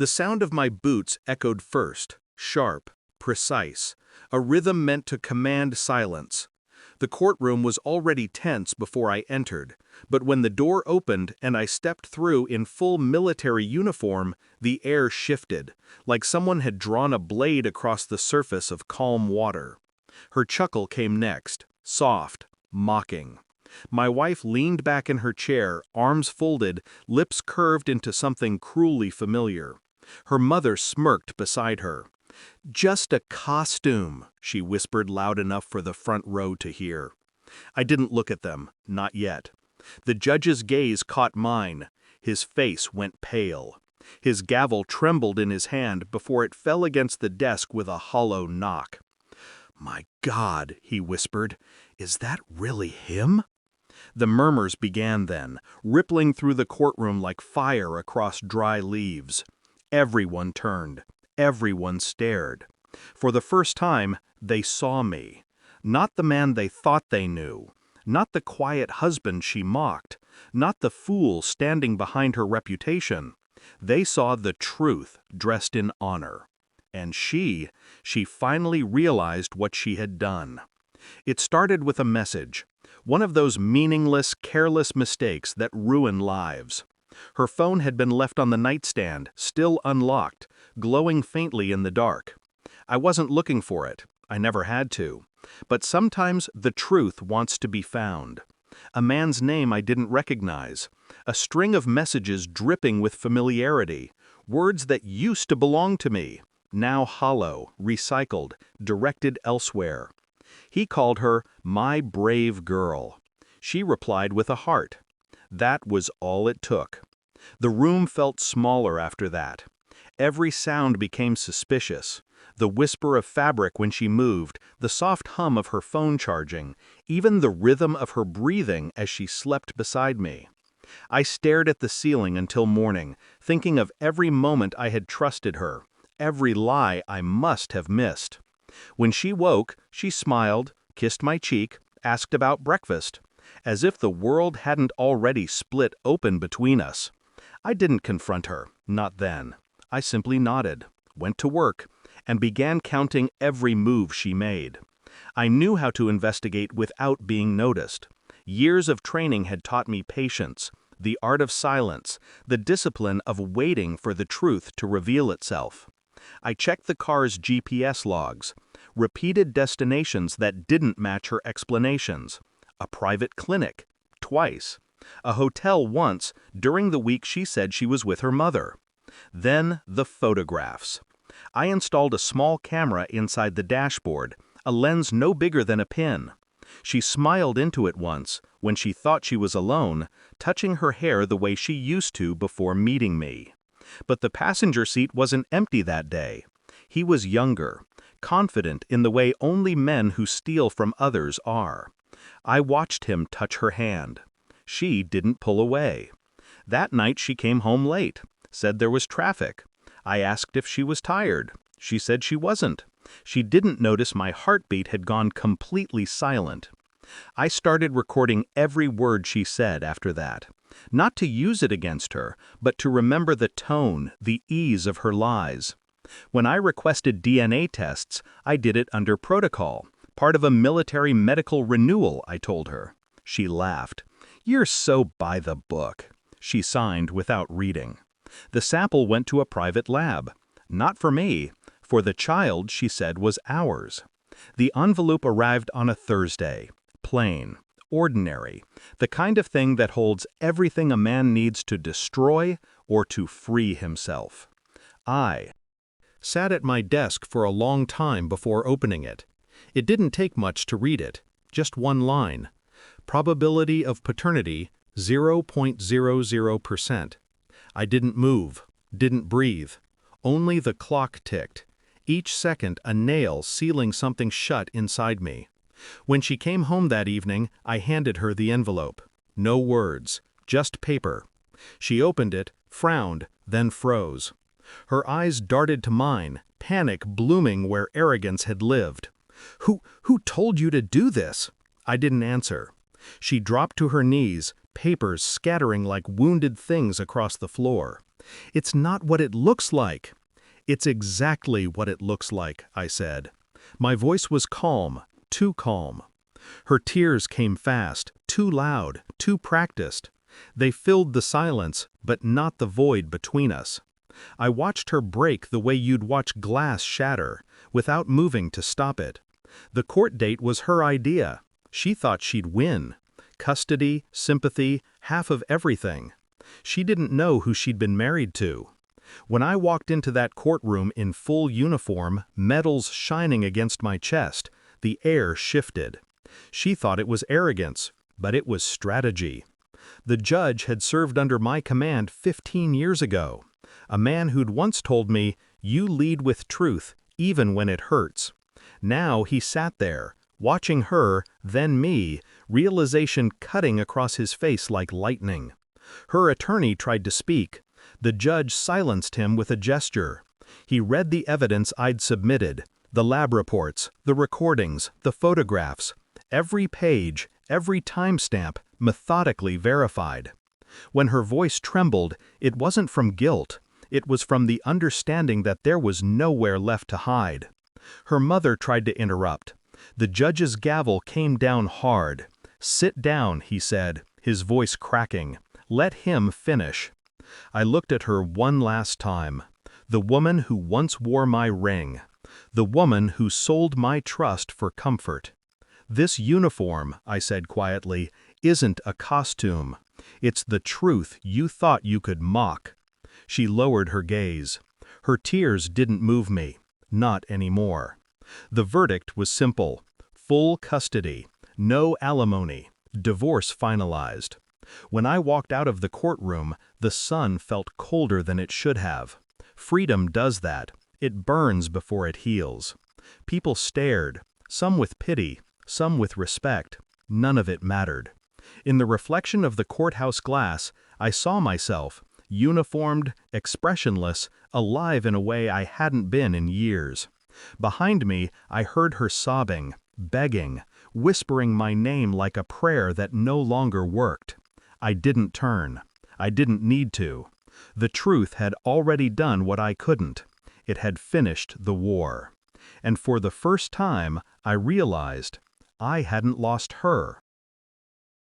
The sound of my boots echoed first, sharp, precise, a rhythm meant to command silence. The courtroom was already tense before I entered, but when the door opened and I stepped through in full military uniform, the air shifted, like someone had drawn a blade across the surface of calm water. Her chuckle came next, soft, mocking. My wife leaned back in her chair, arms folded, lips curved into something cruelly familiar. Her mother smirked beside her. "Just a costume," she whispered loud enough for the front row to hear. I didn't look at them, not yet. The judge's gaze caught mine. His face went pale. His gavel trembled in his hand before it fell against the desk with a hollow knock. "My God," he whispered, "is that really him?" The murmurs began then, rippling through the courtroom like fire across dry leaves. Everyone turned. Everyone stared. For the first time, they saw me. Not the man they thought they knew. Not the quiet husband she mocked. Not the fool standing behind her reputation. They saw the truth dressed in honor. And she finally realized what she had done. It started with a message. One of those meaningless, careless mistakes that ruin lives. Her phone had been left on the nightstand, still unlocked, glowing faintly in the dark. I wasn't looking for it. I never had to. But sometimes the truth wants to be found. A man's name I didn't recognize. A string of messages dripping with familiarity. Words that used to belong to me. Now hollow, recycled, directed elsewhere. He called her my brave girl. She replied with a heart. That was all it took. The room felt smaller after that. Every sound became suspicious. The whisper of fabric when she moved, the soft hum of her phone charging, even the rhythm of her breathing as she slept beside me. I stared at the ceiling until morning, thinking of every moment I had trusted her, every lie I must have missed. When she woke, she smiled, kissed my cheek, asked about breakfast, as if the world hadn't already split open between us. I didn't confront her, not then. I simply nodded, went to work, and began counting every move she made. I knew how to investigate without being noticed. Years of training had taught me patience, the art of silence, the discipline of waiting for the truth to reveal itself. I checked the car's GPS logs, repeated destinations that didn't match her explanations. A private clinic, twice. A hotel once, during the week she said she was with her mother. Then the photographs. I installed a small camera inside the dashboard, a lens no bigger than a pin. She smiled into it once, when she thought she was alone, touching her hair the way she used to before meeting me. But the passenger seat wasn't empty that day. He was younger, confident in the way only men who steal from others are. I watched him touch her hand. She didn't pull away. That night she came home late, said there was traffic. I asked if she was tired. She said she wasn't. She didn't notice my heartbeat had gone completely silent. I started recording every word she said after that. Not to use it against her, but to remember the tone, the ease of her lies. When I requested DNA tests, I did it under protocol, part of a military medical renewal, I told her. She laughed. "You're so by the book," she signed without reading. The sample went to a private lab. Not for me. For the child, she said, was ours. The envelope arrived on a Thursday. Plain, ordinary, the kind of thing that holds everything a man needs to destroy or to free himself. I sat at my desk for a long time before opening it. It didn't take much to read it, just one line. Probability of paternity, 0.00%. I didn't move, didn't breathe. Only the clock ticked. Each second a nail sealing something shut inside me. When she came home that evening, I handed her the envelope. No words, just paper. She opened it, frowned, then froze. Her eyes darted to mine, panic blooming where arrogance had lived. Who told you to do this?" I didn't answer. She dropped to her knees, papers scattering like wounded things across the floor. "It's not what it looks like." "It's exactly what it looks like," I said. My voice was calm, too calm. Her tears came fast, too loud, too practiced. They filled the silence, but not the void between us. I watched her break the way you'd watch glass shatter, without moving to stop it. The court date was her idea. She thought she'd win. Custody, sympathy, half of everything. She didn't know who she'd been married to. When I walked into that courtroom in full uniform, medals shining against my chest, the air shifted. She thought it was arrogance, but it was strategy. The judge had served under my command 15 years ago. A man who'd once told me, "You lead with truth, even when it hurts." Now he sat there, watching her, then me, realization cutting across his face like lightning. Her attorney tried to speak. The judge silenced him with a gesture. He read the evidence I'd submitted, the lab reports, the recordings, the photographs. Every page, every timestamp, methodically verified. When her voice trembled, it wasn't from guilt. It was from the understanding that there was nowhere left to hide. Her mother tried to interrupt. The judge's gavel came down hard. "Sit down," he said, his voice cracking. "Let him finish." I looked at her one last time. The woman who once wore my ring. The woman who sold my trust for comfort. "This uniform," I said quietly, "isn't a costume. It's the truth you thought you could mock." She lowered her gaze. Her tears didn't move me. Not anymore. The verdict was simple. Full custody. No alimony. Divorce finalized. When I walked out of the courtroom, the sun felt colder than it should have. Freedom does that. It burns before it heals. People stared, some with pity, some with respect. None of it mattered. In the reflection of the courthouse glass, I saw myself, uniformed, expressionless, alive in a way I hadn't been in years. Behind me, I heard her sobbing, begging, whispering my name like a prayer that no longer worked. I didn't turn. I didn't need to. The truth had already done what I couldn't. It had finished the war. And for the first time, I realized I hadn't lost her.